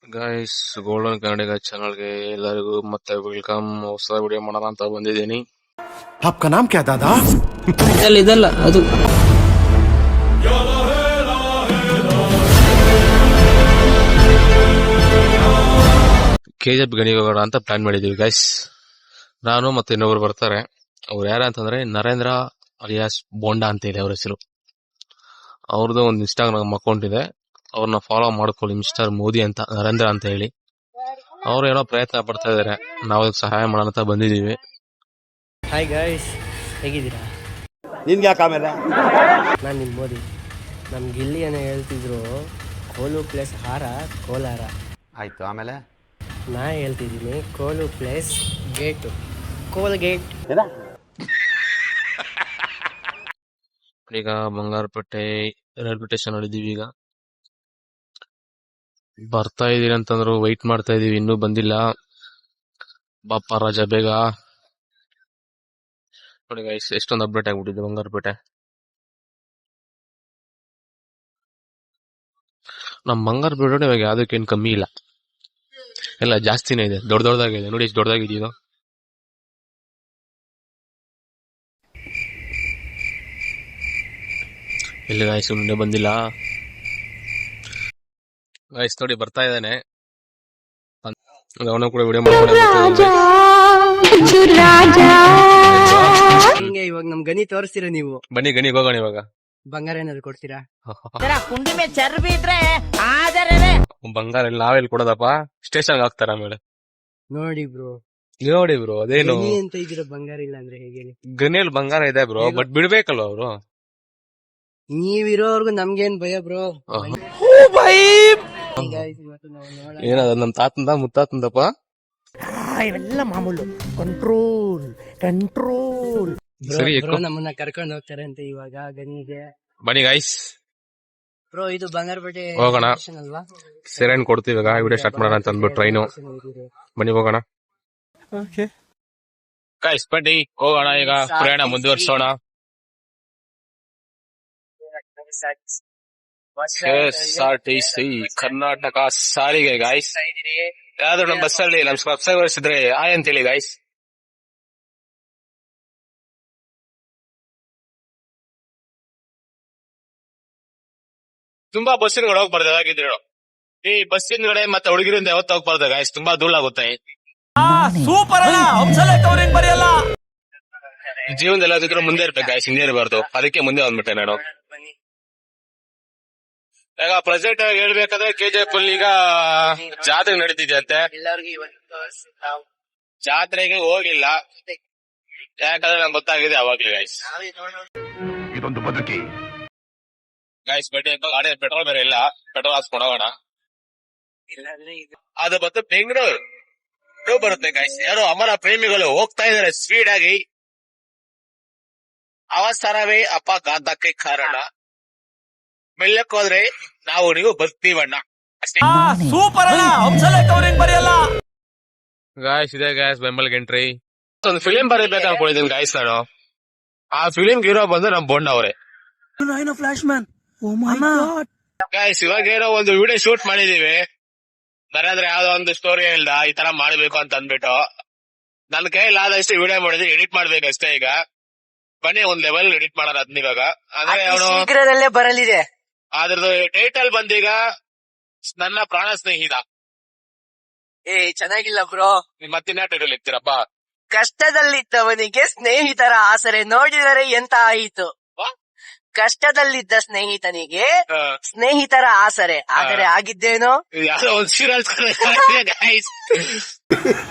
Guys, golden ಕನ್ನಡಿಗ ಚಾನಲ್ಗೆ ಎಲ್ಲರಿಗೂ ಮತ್ತೆ ವೆಲ್ಕಮ್. ಹೊಸ ವಿಡಿಯೋ ಮಾಡೋಣ ಅಂತ ಬಂದಿದ್ದೀನಿ. आपका नाम क्या दादा? ಇದಲ್ಲ ಅದು KGF ಗಣಿಗೆ ಹೋಗೋಣ ಅಂತ ಪ್ಲಾನ್ ಮಾಡಿದೀವಿ ಗೈಸ್. ನಾನು ಮತ್ತೆ ಇನ್ನೊಬ್ರು ಬರ್ತಾರೆ. ಅವ್ರು ಯಾರ ಅಂತಂದ್ರೆ ನರೇಂದ್ರ ಅಲಿಯಾಸ್ ಬೋಂಡಾ ಅಂತ ಹೇಳಿ ಅವ್ರ ಹೆಸರು. ಅವ್ರದ್ದು ಒಂದು ಇನ್ಸ್ಟಾಗ್ರಾಮ್ ಅಕೌಂಟ್ ಇದೆ, ಅವ್ರನ್ನ ಫಾಲೋ ಮಾಡ್ಕೊಳ್ಳಿ. ಮಿಸ್ಟರ್ ಮೋದಿ ಅಂತ, ನರೇಂದ್ರ ಅಂತ ಹೇಳಿ. ಅವ್ರು ಏನೋ ಪ್ರಯತ್ನ ಪಡ್ತಾ ಇದಾರೆ, ನಾವು ಅದಕ್ಕೆ ಸಹಾಯ ಮಾಡೋಣ ಅಂತ ಬಂದಿದೀವಿ. ಹಾಯ್ ಗಾಯ್ಸ್, ಹೇಗಿದ್ದೀರಾ? ನಿನ್ಗೆ ಯಾಕೆ ಆಮೇಲೆ? ನಾನು ನಿಮ್ಮ ಮೋದಿ. ನಮ್ಮ ಗಿಲ್ಲಿ ಏನೋ ಹೇಳ್ತಿದ್ರು, ಕೋಲು ಪ್ಲೇಸ್ ಹಾರ ಕೋಲಾರ. ಆಯ್ತು, ಆಮೇಲೆ ನಾ ಹೇಳ್ತಿದ್ದೀನಿ ಕೋಲು ಪ್ಲೇಸ್ ಗೇಟು ಕೋಲ್ ಗೇಟ್. ಈಗ ಬಂಗಾರಪೇಟೆ ರೈಲ್ವೆ ಸ್ಟೇಷನ್ ನೋಡಿದೀವಿ. ಈಗ ಬರ್ತಾ ಇದೀನಿ ಅಂತಂದ್ರು, ವೈಟ್ ಮಾಡ್ತಾ ಇದೀವಿ, ಇನ್ನೂ ಬಂದಿಲ್ಲ. ಬಾಪ ರಾಜ ಬೇಗ ನೋಡಿ ಗೈಸ್, ಎಷ್ಟೊಂದು ಅಪ್ಡೇಟ್ ಆಗ್ಬಿಟ್ಟಿದೆ ಬಂಗಾರಪೇಟೆ. ನಮ್ ಬಂಗಾರಪೇಟೆ ಇವಾಗ ಯಾವ್ದಕ್ಕೇನ್ ಕಮ್ಮಿ ಇಲ್ಲ, ಎಲ್ಲ ಜಾಸ್ತಿನೇ ಇದೆ, ದೊಡ್ಡದಾಗಿದೆ. ನೋಡಿ ಎಷ್ಟು ದೊಡ್ಡದಾಗಿದೆಯೋ. ಇಲ್ಲಿ ಗಾಯ್ಸ್ ಮುಂದೆ ಬಂದಿಲ್ಲ. ಗಾಯ್ಸ್ ನೋಡಿ ಬರ್ತಾ ಇದ್ದಾನೆ, ಅವನು ಕೂಡ ವಿಡಿಯೋ ಹಿಂಗೆ ಇವಾಗ ನಮ್ ಗಣಿ ತೋರಿಸ್ತೀರಾ ನೀವು? ಬನ್ನಿ ಗಣಿಗೆ ಹೋಗೋಣ ಇವಾಗ. ಬಂಗಾರ ಏನಾದ್ರು ಕೊಡ್ತೀರಾ? ಕುಂಡಿ ಮೇಲೆ ಚರ್ಬಿ ಇದ್ರೆ ಆದರೆ ಬಂಗಾರ ಎಲ್ಲ ನಾವೆಲ್ಲಿ ಕೊಡೋದಪ್ಪ, ಸ್ಟೇಷನ್ ಹಾಕ್ತಾರ ಆಮೇಲೆ. ನೋಡಿ ಬ್ರೋ, ನೋಡಿ ಬ್ರೋ, ಅದೇನು ಗಣಿ ಅಂತ ಇದ್ದೀರಾ, ಬಂಗಾರ ಇಲ್ಲ ಅಂದ್ರೆ ಹೇಗೆ? ಗಣಿಯಲ್ಲಿ ಬಂಗಾರ ಇದೆ ಬ್ರೋ, ಬಟ್ ಬಿಡ್ಬೇಕಲ್ವ ಅವರು. ನೀವಿರೋವರ್ಗು ನಮ್ಗೇನ್ ಭಯ ಬ್ರೋ. ಏನದ ನಮ್ ತಾತಂದ ಮುತ್ತಾತಂದಪ್ಪ. ಇವೆಲ್ಲ ಮಾಮೂಲು. Control control. ಸರಿ, ನಮ್ಮನ್ನ ಕರ್ಕೊಂಡು ಹೋಗ್ತಾರೆ ಅಂತ ಇವಾಗ ಗಣಿಗೆ. ಬನ್ನಿ ಗೈಸ್ ಬ್ರೋ, ಇದು ಬಂಗಾರಪೇಟೆ ಹೋಗೋಣ. ಸ್ಟೇಷನ್ ಅಲ್ವಾ? ಸೆರೆನ್ ಕೊಡ್ತೀವಿ ಇವಾಗ, ವಿಡಿಯೋ ಸ್ಟಾರ್ಟ್ ಮಾಡೋಣ ಅಂತ ಅಂದ್ಬಿಟ್ಟು ಟ್ರೈನು. ಬನ್ನಿ ಹೋಗೋಣ ಗೈಸ್, ಬನ್ನಿ ಹೋಗೋಣ ಈಗ, ಪ್ರಯಾಣ ಮುಂದುವರ್ಸೋಣ. KSRTC ಕರ್ನಾಟಕ ಸಾರಿಗೆ ಗೈಸ್. ಯಾವ್ದು ನಮ್ಮ ಬಸ್ಸಲ್ಲಿ ನಮ್ ಸಬ್ಸ್ಕ್ರೈಬರ್ಸ್ ಇದ್ರೆ ಆಯ್ ಅಂತ ಹೇಳಿ ಗೈಸ್. ತುಂಬಾ ಬಸ್ಸಿನಗಳು ಹೋಗ್ಬಾರ್ದು, ಹಾಗಿದ್ರೆ ಈ ಬಸ್ಸಿನಗಡೆ ಮತ್ತೆ ಹುಡುಗಿರಿಂದ ಯಾವತ್ತು ಹೋಗ್ಬಾರ್ದು ಗೈಸ್, ತುಂಬಾ ಧೂಳ್ ಆಗುತ್ತೆ. ಸೂಪರ್ ಅಲ್ಲ, ಬರೆಯಲ್ಲ. ಜೀವನದಲ್ಲಿ ಎಲ್ಲದಿದ್ರು ಮುಂದೆ ಇರ್ಬೇಕು ಗೈಸ್, ಹಿಂದೆ ಇರಬಾರ್ದು. ಅದಕ್ಕೆ ಮುಂದೆ ಬಂದ್ಬಿಟ್ಟೆ ನಾನು. ಈಗ ಪ್ರೆಸೆಂಟ್ ಆಗಿ ಹೇಳ್ಬೇಕಾದ್ರೆ KGF ಅಲ್ಲಿ ಈಗ ಜಾತ್ರೆ ನಡೀತಿದೆ ಅಂತೆ. ಜಾತ್ರೆಗೆ ಹೋಗಿಲ್ಲ, ಯಾಕಂದ್ರೆ ನಂಗೆ ಗೊತ್ತಾಗಿದೆ ಅವಾಗ್ಲೇ ಗೈಸ್. ಇದೊಂದು ಬದುಕಿ ಗೈಸ್ ಬಡ್ಡಿ ಗಾಡಿ ಪೆಟ್ರೋಲ್ ಬೇರೆ ಇಲ್ಲ, ಪೆಟ್ರೋಲ್ ಹಾಕ್ಸ್ಕೊಂಡು ಹೋಗೋಣ. ಅದು ಬಂದು ಬೆಂಗಳೂರು ಬರುತ್ತೆ ಗೈಸ್. ಯಾರು ಅಮರ ಪ್ರೇಮಿಗಳು ಹೋಗ್ತಾ ಇದಾರೆ ಸ್ಪೀಡ್ ಆಗಿ. ಅವಸರವೇ ಅಪಘಾತಕ್ಕೆ ಕಾರಣ, ಮೆಲ್ಲಕ್ಕೆ ಹೋದ್ರೆ ನಾವು ನೀವು ಬರ್ತೀವಣ್ಣ ಅಷ್ಟೇ. ಸೂಪರ್ ಅಲ್ಲ, ಬರೆಯಲ್ಲ. ಗಾಯ್ಸ್ ಇದೆ ಗಾಯ್ಸ್ ಬೆಂಬಲ್ಗೆ ಎಂಟ್ರಿ. ಒಂದು ಫಿಲಿಂ ಬರೀಬೇಕು ಅನ್ಕೊಂಡಿದ್ದೀನಿ ಗಾಯ್ಸ್ ನಾನು. ಆ ಫಿಲಿಂ ಹೀರೋ ಬಂದು ನಮ್ ಬೋಂಡ್ ಅವರೇ ಫ್ಲಾಶ್ ಮ್ಯಾನ್. ಗಾಯ್ಸ್ ಇವಾಗ ಏನೋ ಒಂದು ವಿಡಿಯೋ ಶೂಟ್ ಮಾಡಿದೀವಿ. ಬರಾದ್ರೆ ಯಾವ್ದೋ ಒಂದು ಸ್ಟೋರಿ ಹೇಳ್ದ ಈ ತರ ಮಾಡ್ಬೇಕು ಅಂತ ಅಂದ್ಬಿಟ್ಟು ನನ್ ಕೈಯಲ್ಲಿ ಆದಷ್ಟು ವಿಡಿಯೋ ಮಾಡಿದ್ರೆ ಎಡಿಟ್ ಮಾಡ್ಬೇಕಷ್ಟೇ. ಈಗ ಬನ್ನಿ ಒಂದ್ ಲೆವೆಲ್ ಎಡಿಟ್ ಮಾಡೋಣ ಅದನ್ನ ಇವಾಗ. ಅಂದ್ರೆ ಅವನು ಶೀಘ್ರದಲ್ಲೇ ಬರಲಿದೆ. ಅದ್ರದ್ದು ಟೈಟಲ್ ಬಂದೀಗ ನನ್ನ ಪ್ರಾಣ ಸ್ನೇಹಿತ. ಚೆನ್ನಾಗಿಲ್ಲ ಬ್ರೋ. ಮತ್ತಿನ್ನ ಟೈಟಲ್ ಇರ್ತೀರಪ್ಪ. ಕಷ್ಟದಲ್ಲಿದ್ದವನಿಗೆ ಸ್ನೇಹಿತರ ಆಸರೆ ನೋಡಿದರೆ ಎಂತ ಆಯಿತು. ಕಷ್ಟದಲ್ಲಿದ್ದ ಸ್ನೇಹಿತನಿಗೆ ಸ್ನೇಹಿತರ ಆಸರೆ, ಆದರೆ ಆಗಿದ್ದೇನೋ ಯಾವ್ದೋ ಒಂದು ಸೀರಿಯಲ್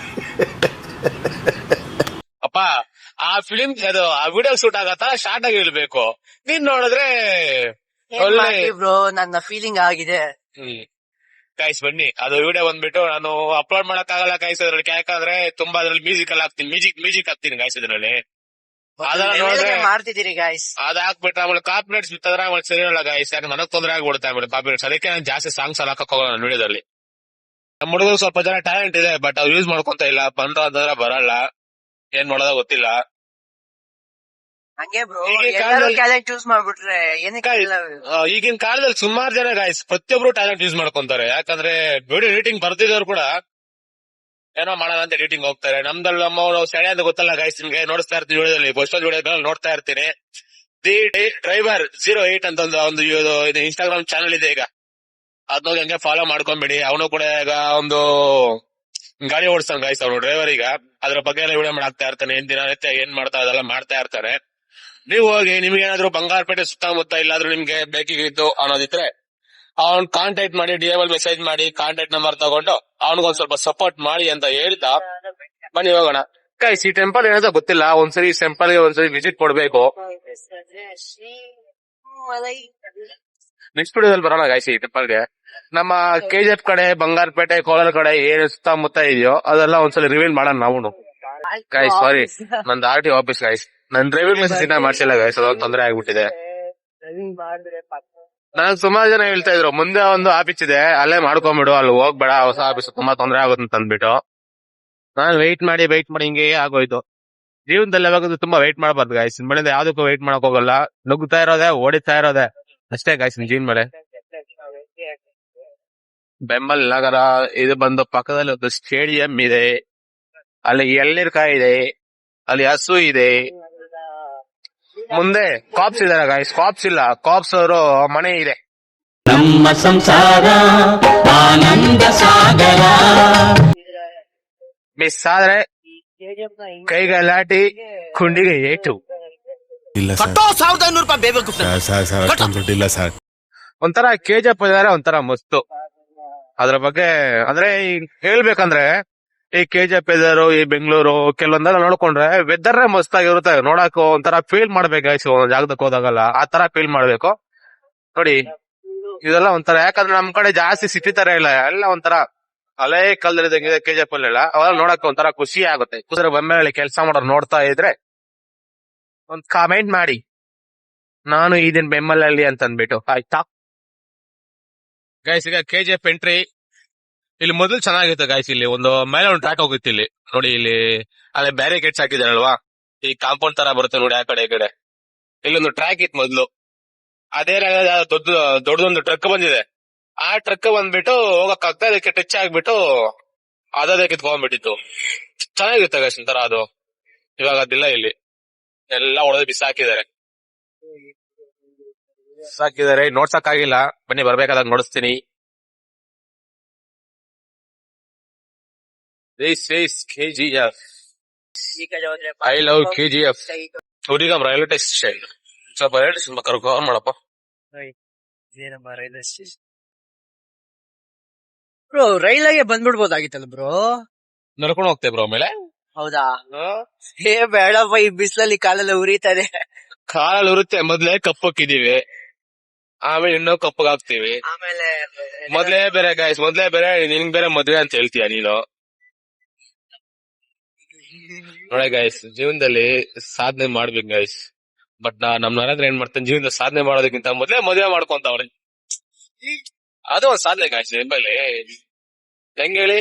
ಅಪ್ಪ. ಆ ಫಿಲಿಂ ಅದು ಆ ವಿಡಿಯೋ ಶೂಟ್ ಆಗತ್ತ ಶಾರ್ಟ್ ಆಗಿ ಇರ್ಬೇಕು. ನೀನ್ ನೋಡಿದ್ರೆ ಬ್ರೋ, ನನ್ನ ಫೀಲಿಂಗ್ ಆಗಿದೆ. ಕಾಯ್ಸ್ ಬನ್ನಿ, ಅದು ವಿಡಿಯೋ ಬಂದ್ಬಿಟ್ಟು ನಾನು ಅಪ್ಲೋಡ್ ಮಾಡಕ್ ಆಗಲ್ಲ ಕಾಯ್ಸ್ ಅದ್ರಲ್ಲಿ. ಯಾಕಂದ್ರೆ ತುಂಬಾ ಅದ್ರಲ್ಲಿ ಮ್ಯೂಸಿಕ್ ಎಲ್ಲ ಹಾಕ್ತೀನಿ, ಮ್ಯೂಸಿಕ್ ಹಾಕ್ತೀನಿ ಕಾಯ್ಸ್ ಇದ್ರಲ್ಲಿ. ಅದನ್ನ ನೋಡಿದ್ರೆ ಮಾಡ್ತಿದ್ದೀರಿ ಗಾಯ್ಸ್. ಅದ್ ಹಾಕ್ಬಿಟ್ರೆ ಆಮೇಲೆ ಕಾಪಿರೇಟ್ಸ್ ಬಿತ್ತಂದ್ರೆ ಆಮೇಲೆ ಸರಿ ಇಲ್ಲ ಗಾಯ್ಸ್. ಯಾಕೆ ನನಗ್ ತೊಂದರೆ ಆಗ್ಬಿಡುತ್ತೆ ಆಮೇಲೆ ಕಾಪಿರೇಟ್ಸ್. ಅದಕ್ಕೆ ನಾನು ಜಾಸ್ತಿ ಸಾಂಗ್ಸ್ ಎಲ್ಲ ಹಾಕಕ್ ಹೋಗಲ್ಲ ನನ್ನ ವಿಡಿಯೋದಲ್ಲಿ. ನಮ್ಮ ಹುಡುಗರು ಸ್ವಲ್ಪ ಜನ ಟ್ಯಾಲೆಂಟ್ ಇದೆ, ಬಟ್ ಅವ್ರು ಯೂಸ್ ಮಾಡ್ಕೊಂತ ಇಲ್ಲ. ಬಂತು ಅಂತಂದ್ರೆ ಬರಲ್ಲ, ಏನ್ ಮಾಡೋದ ಗೊತ್ತಿಲ್ಲ. ಹಂಗೆ ಬ್ರೋ ಈಗಿನ ಎಲ್ಲರೂ ಕಾಲದಲ್ಲಿ- ಟ್ಯಾಲೆಂಟ್ ಚೂಸ್ ಮಾಡ್ಬಿಟ್ರೆ ಏನಕ್ಕೆ ಇಲ್ಲ? ಈಗಿನ ಕಾಲದಲ್ಲಿ ಸುಮಾರು ಜನ ಗಾಯ್ಸ್ ಪ್ರತಿಯೊಬ್ರು ಟ್ಯಾಲೆಂಟ್ ಯೂಸ್ ಮಾಡ್ಕೊಂತಾರೆ. ಯಾಕಂದ್ರೆ ವಿಡಿಯೋ ಎಡಿಟಿಂಗ್ ಬರ್ತಿದವ್ರು ಕೂಡ ಏನೋ ಮಾಡೋಣ ಅಂತ ಎಡಿಟಿಂಗ್ ಹೋಗ್ತಾರೆ. ನಮ್ದಲ್ಲಿ ನಮ್ಮವ್ರು ಸೆಳೆ ಅಂತ ಗೊತ್ತಲ್ಲ ಗಾಯ್ಸ್, ನಿಮ್ಗೆ ನೋಡಿಸ್ತಾ ಇರ್ತೀನಿ ವಿಡಿಯೋದಲ್ಲಿ, ಎಷ್ಟೊಂದು ವಿಡಿಯೋಗಳು ನೋಡ್ತಾ ಇರ್ತೀನಿ. ದಿ ಡ್ರೈವರ್ 08 ಅಂತ ಒಂದು ಇದು ಇನ್ಸ್ಟಾಗ್ರಾಮ್ ಚಾನಲ್ ಇದೆ ಈಗ, ಅದ್ನೋಗಿ ಹಂಗೆ ಫಾಲೋ ಮಾಡ್ಕೊಂಬಿಡಿ. ಅವನು ಕೂಡ ಈಗ ಒಂದು ಗಾಡಿ ಓಡಿಸ್ತಾನೆ ಗಾಯ್ಸ್, ಅವನು ಡ್ರೈವರ್. ಈಗ ಅದ್ರ ಬಗ್ಗೆ ಎಲ್ಲ ವಿಡಿಯೋ ಮಾಡ್ತಾ ಇರ್ತಾನೆ, ದಿನನಿತ್ಯ ಏನ್ ಮಾಡ್ತಾ ಅದೆಲ್ಲ ಮಾಡ್ತಾ ಇರ್ತಾರೆ. ನೀವು ಹೋಗಿ ನಿಮ್ಗೆ ಏನಾದ್ರು ಬಂಗಾರಪೇಟೆ ಸುತ್ತಮುತ್ತ ಇಲ್ಲಾದ್ರೂ ನಿಮ್ಗೆ ಬೇಕಿತ್ತು ಅನ್ನೋದಿದ್ರೆ ಅವ್ನ್ ಕಾಂಟ್ಯಾಕ್ಟ್ ಮಾಡಿ, DM ಅಲ್ಲಿ ಮೆಸೇಜ್ ಮಾಡಿ ಕಾಂಟ್ಯಾಕ್ಟ್ ನಂಬರ್ ತಗೊಂಡು ಅವ್ನಿಗೊಂದ್ ಸ್ವಲ್ಪ ಸಪೋರ್ಟ್ ಮಾಡಿ ಅಂತ ಹೇಳ್ತಾ ಬನ್ನಿ ಹೋಗೋಣ. ಗೈಸ್ ಈ ಟೆಂಪಲ್ ಏನಂತ ಗೊತ್ತಿಲ್ಲ, ಒಂದ್ಸರಿ ಟೆಂಪಲ್ ಗೆ ಒಂದ್ಸರಿ ವಿಸಿಟ್ ಕೊಡ್ಬೇಕು. ನೆಕ್ಸ್ಟ್ ವಿಡಿಯೋದಲ್ಲಿ ಬರೋಣ ಗೈಸ್ ಈ ಟೆಂಪಲ್ ಗೆ. ನಮ್ಮ KGF ಕಡೆ, ಬಂಗಾರಪೇಟೆ, ಕೋಲಾರ ಕಡೆ ಏನ್ ಸುತ್ತಮುತ್ತ ಇದೆಯೋ ಅದೆಲ್ಲ ಒಂದ್ಸಲ ರಿವೀಲ್ ಮಾಡೋಣ ನಾವು. ಗೈಸ್ ಸಾರಿ, ನಂದು RTO ಆಫೀಸ್ ಗೈಸ್, ನನ್ ಡ್ರೈವಿಂಗ್ ಲೈಸೆನ್ಸ್ ಇನ್ನ ಮಾಡ್ಸಿಲ್ಲ ಗೈಸ್, ಅದೊಂದು ತೊಂದರೆ ಆಗ್ಬಿಟ್ಟಿದೆ. ನಾನು ಸುಮಾರು ಜನ ಹೇಳ್ತಾ ಇದ್ರು ಮುಂದೆ ಒಂದು ಆಫೀಸ್ ಇದೆ ಅಲ್ಲೇ ಮಾಡ್ಕೊಂಡ್ಬಿಡು, ಅಲ್ಲಿ ಹೋಗ್ಬೇಡ, ಹೊಸ ಆಫೀಸ್ ತುಂಬಾ ತೊಂದರೆ ಆಗುತ್ತೆ ಅಂತ ಅಂದ್ಬಿಟ್ಟು ನಾನು ವೆಯ್ಟ್ ಮಾಡಿ ಹಿಂಗೆ ಆಗೋಯ್ತು. ಜೀವನದಲ್ಲಿ ಯಾವಾಗ ತುಂಬಾ ವೆಯ್ಟ್ ಮಾಡಬಾರ್ದು ಗೈಸ್, ಮನೆಯಿಂದ ಯಾವ್ದಕ್ಕೂ ವೆಯ್ಟ್ ಮಾಡಕ್ ಹೋಗಲ್ಲ, ನುಗ್ತಾ ಇರೋದೆ, ಓಡಿತಾ ಇರೋದೆ ಅಷ್ಟೇ ಗೈಸ್ ನಿಮ್ ಜೀವನ ಮೇಲೆ. ಬೆಂಬಲ್ ನಗರ ಇದು ಬಂದು ಪಕ್ಕದಲ್ಲಿ ಒಂದು ಸ್ಟೇಡಿಯಂ ಇದೆ, ಅಲ್ಲಿ ಎಳ್ನೀರ್ಕಾಯಿ ಇದೆ, ಅಲ್ಲಿ ಹಸು ಇದೆ, ಮುಂದೆ ಕಾಪ್ಸ್ ಇದಾರೆ ಗೈಸ್. ಕಾಪ್ಸ್ ಇಲ್ಲ, ಕಾಪ್ಸ್ ಅವರು ಮನೆ ಇದೆ. ನಮ್ಮ ಸಂಸಾರ ಆನಂದ ಸಾಗರ. ಮಿಸ್ ಆದ್ರೆ ಕೈಗಲಾಟಿ, ಕುಂಡಿಗೆ ಏಟು. ಇಲ್ಲ ಕಟ್ಟೋ 1500 ರೂಪಾಯಿ ಬೇಕು ಅಷ್ಟೊಂದು ದುಡ್ಡಿಲ್ಲ ಸರ್. ಒಂಥರ KGF ಇದಾರೆ, ಒಂಥರ ಮಸ್ತು. ಅದ್ರ ಬಗ್ಗೆ ಅಂದ್ರೆ ಹೇಳ್ಬೇಕಂದ್ರೆ ಈ KGF ಇದಾರು, ಈ ಬೆಂಗಳೂರು ಕೆಲವೊಂದೆಲ್ಲ ನೋಡ್ಕೊಂಡ್ರೆ ವೆದರ್ ಮಸ್ತ್ ಆಗಿರುತ್ತೆ, ನೋಡಕ್ ಒಂಥರ ಫೀಲ್ ಮಾಡ್ಬೇಕು ಒಂದ್ ಜಾಗದಕ್ಕೆ ಹೋದಾಗಲ್ಲ ಆ ತರ ಫೀಲ್ ಮಾಡ್ಬೇಕು. ನೋಡಿ ಇದೆಲ್ಲ ಒಂಥರ, ಯಾಕಂದ್ರೆ ನಮ್ ಕಡೆ ಜಾಸ್ತಿ ಸಿಟಿ ತರ ಇಲ್ಲ, ಎಲ್ಲ ಒಂಥರ ಹಳೆ ಕಾಲದಲ್ಲಿ KGF ಅಲ್ಲೆಲ್ಲ ಅವೆಲ್ಲ ನೋಡಕ್ ಒಂಥರ ಖುಷಿ ಆಗುತ್ತೆ. ಕುದುರೆ ಬೊಂಬೆಗಳಲ್ಲಿ ಕೆಲಸ ಮಾಡೋರು ನೋಡ್ತಾ ಇದ್ರೆ ಒಂದ್ ಕಾಮೆಂಟ್ ಮಾಡಿ, ನಾನು ಇದನ್ ಬೆಂಬಲಲ್ಲಿ ಅಂತ ಅಂದ್ಬಿಟ್ಟು ಆಯ್ತಾ ಗೈಸ್. ಈಗ KGF ಎಂಟ್ರಿ ಇಲ್ಲಿ ಮೊದಲು ಚೆನ್ನಾಗಿತ್ತು ಗೈಸ್, ಇಲ್ಲಿ ಒಂದು ಮೇಲೆ ಒಂದು ಟ್ರ್ಯಾಕ್ ಹೋಗುತ್ತೆ ಇಲ್ಲಿ ನೋಡಿ, ಇಲ್ಲಿ ಅಲ್ಲಿ ಬ್ಯಾರಿಕೇಡ್ಸ್ ಹಾಕಿದಾರಲ್ವಾ, ಈ ಕಾಂಪೌಂಡ್ ತರ ಬರುತ್ತೆ ನೋಡಿ ಆ ಕಡೆ ಈ ಕಡೆ, ಇಲ್ಲೊಂದು ಟ್ರ್ಯಾಕ್ ಇತ್ತು ಮೊದ್ಲು. ಅದೇ ದೊಡ್ಡದೊಂದು ಟ್ರಕ್ ಬಂದಿದೆ, ಆ ಟ್ರಕ್ ಬಂದ್ಬಿಟ್ಟು ಹೋಗಕ್ ಆಗ್ತಾ ಇದಕ್ಕೆ ಟಚ್ ಆಗ್ಬಿಟ್ಟು ಅದೇ ಕಿತ್ಕೊಂಡ್ಬಿಟ್ಟಿತ್ತು. ಚೆನ್ನಾಗಿರುತ್ತೆ ಗೈಸ್ ಒಂಥರ ಅದು. ಇವಾಗ ಅದಿಲ್ಲ, ಇಲ್ಲಿ ಎಲ್ಲ ಹೊಡೆದು ಬಿಸಾಕಿದ್ದಾರೆ. ನೋಡ್ಸಕ್ಕಾಗಿಲ್ಲ, ಬನ್ನಿ ಬರ್ಬೇಕಾದಾಗ ನೋಡಿಸ್ತೀನಿ. This is KGF. I love KGF. ಹುಡುಗಂ ರೈಲ್ವೆ ಸ್ಟೇಷನ್, ಸ್ವಲ್ಪ ರೈಲ್ವೆ ಸ್ಟೇಷನ್ ಕರ್ಕೊಂಡು ಮಾಡಪ್ಪ. ರೈಲ್ವೆ ಸ್ಟೇಷನ್ ಬ್ರೋ, ರೈಲಾಗೆ ಬಂದ್ಬಿಡ್ಬೋದಾಗಿತ್ತಲ್ಲ ಬ್ರೋ. ನಡ್ಕೊಂಡು ಹೋಗ್ತೇವೆ ಬ್ರೋ ಆಮೇಲೆ. ಹೌದಾ? ಏ ಬೇಡಪ್ಪ, ಈ ಬಿಸಿಲಲ್ಲಿ ಕಾಲೆಲ್ಲ ಉರಿತಾರೆ. ಕಾಲಲ್ಲಿ ಉರುತ್ತೆ, ಮೊದ್ಲೇ ಕಪ್ಪಕ್ಕಿದೀವಿ, ಆಮೇಲೆ ಇನ್ನೂ ಕಪ್ಪಗಾಗ್ತೀವಿ. ಆಮೇಲೆ ಮೊದ್ಲೇ ಬೇರೆ ಗಾಯ್ಸ್, ಮೊದ್ಲೇ ಬೇರೆ, ನಿನ್ಗ್ ಬೇರೆ ಮದ್ವೆ ಅಂತ ಹೇಳ್ತೀಯ ನೀನು. ನೋಡಿ ಗೈಸ್, ಜೀವನದಲ್ಲಿ ಸಾಧನೆ ಮಾಡ್ಬೇಕು ಗೈಸ್. ಬಟ್ ನಮ್ ನರೇಂದ್ರ ಏನ್ ಮಾಡ್ತಾನೆ, ಜೀವನದಲ್ಲಿ ಸಾಧನೆ ಮಾಡೋದಕ್ಕಿಂತ ಮೊದ್ಲೇ ಮದುವೆ ಮಾಡ್ಕೊಂತವ್ರೆ. ಅದು ಒಂದ್ ಸಾಧನೆ ಗೈಸ್. ನಿಮ್ಮಲ್ಲಿ ಹೆಂಗ್ ಹೇಳಿ,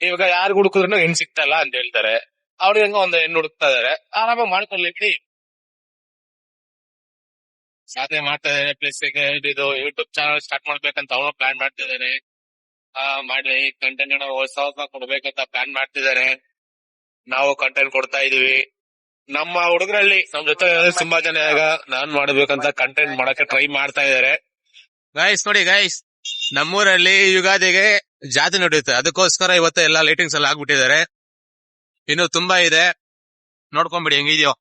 ಇವಾಗ ಯಾರು ಹುಡುಕಿದ್ರು ಹೆಣ್ ಸಿಗ್ತಲ್ಲ ಅಂತ ಹೇಳ್ತಾರೆ, ಅವ್ರಿಗೆ ಹೆಂಗ ಒಂದ್ ಹೆಣ್ಣು ಹುಡುಕ್ತಾ ಇದಾರೆ, ಆರಾಮಾಗಿ ಮಾಡ್ಕೊಳ್ಳಿ. ಸಾಧನೆ ಮಾಡ್ತಾ ಇದಾರೆ. ಪ್ಲಸ್ ಇದು ಯೂಟ್ಯೂಬ್ ಚಾನಲ್ ಸ್ಟಾರ್ಟ್ ಮಾಡ್ಬೇಕಂತ ಅವನು ಪ್ಲಾನ್ ಮಾಡ್ತಿದ್ದಾನೆ. ಮಾಡಿ ಕಂಟೆಂಟ್ ಹೊಸ ಕೊಡ್ಬೇಕಂತ ಪ್ಲಾನ್ ಮಾಡ್ತಿದ್ದಾರೆ. ನಾವು ಕಂಟೆಂಟ್ ಕೊಡ್ತಾ ಇದೀವಿ. ನಮ್ಮ ಹುಡುಗರಲ್ಲಿ ನಮ್ ಜೊತೆ ತುಂಬಾ ಜನ ಈಗ ನಾನ್ ಮಾಡ್ಬೇಕಂತ ಕಂಟೆಂಟ್ ಮಾಡಕ್ಕೆ ಟ್ರೈ ಮಾಡ್ತಾ ಇದಾರೆ ಗೈಸ್. ನೋಡಿ ಗೈಸ್, ನಮ್ಮೂರಲ್ಲಿ ಯುಗಾದಿಗೆ ಜಾತ್ರೆ ನಡೆಯುತ್ತೆ, ಅದಕ್ಕೋಸ್ಕರ ಇವತ್ತು ಎಲ್ಲಾ ಲೈಟಿಂಗ್ಸ್ ಎಲ್ಲ ಆಗ್ಬಿಟ್ಟಿದ್ದಾರೆ. ಇನ್ನು ತುಂಬಾ ಇದೆ, ನೋಡ್ಕೊಂಡ್ಬಿಡಿ ಹೆಂಗಿದ್ಯೋ.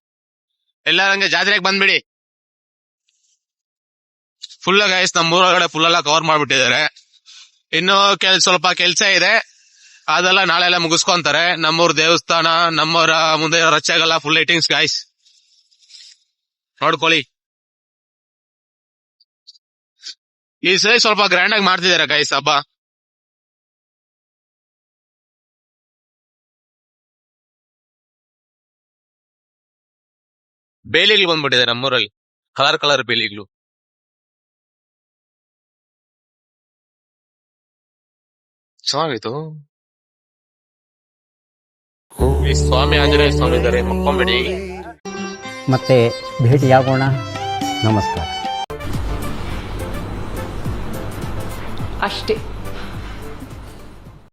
ಎಲ್ಲ ನಂಗೆ ಜಾತ್ರೆಗೆ ಬಂದ್ಬಿಡಿ ಫುಲ್ ಗೈಸ್. ನಮ್ಮೂರೊಳಗಡೆ ಫುಲ್ ಎಲ್ಲ ಕವರ್ ಮಾಡ್ಬಿಟ್ಟಿದ್ದಾರೆ. ಇನ್ನು ಸ್ವಲ್ಪ ಕೆಲ್ಸ ಇದೆ, ಅದೆಲ್ಲ ನಾಳೆ ಎಲ್ಲ ಮುಗಿಸ್ಕೊಂತಾರೆ. ನಮ್ಮೂರ್ ದೇವಸ್ಥಾನ, ನಮ್ಮೂರ ಮುಂದೆ ರಚೆಗೆಲ್ಲ ಫುಲ್ ಲೈಟಿಂಗ್ಸ್ ಗೈಸ್, ನೋಡ್ಕೊಳ್ಳಿ. ಈ ಸರಿ ಸ್ವಲ್ಪ ಗ್ರ್ಯಾಂಡ್ ಆಗಿ ಮಾಡ್ತಿದ್ದಾರೆ ಗೈಸ್ ಹಬ್ಬ. ಬೇಲಿಗಳು ಬಂದ್ಬಿಟ್ಟಿದೆ ನಮ್ಮೂರಲ್ಲಿ, ಕಲರ್ ಕಲರ್ ಬೇಲಿಗಳು. ಚೆನ್ನಾಗಿತ್ತು. ಈ ಸ್ವಾಮಿ ಆಂಜನೇಯ ಸ್ವಾಮಿ ಇದ್ದಾರೆ, ಮಕ್ಕೊಂಬಿಡಿ. ಮತ್ತೆ ಭೇಟಿಯಾಗೋಣ. ನಮಸ್ಕಾರ. ಅಷ್ಟೇ.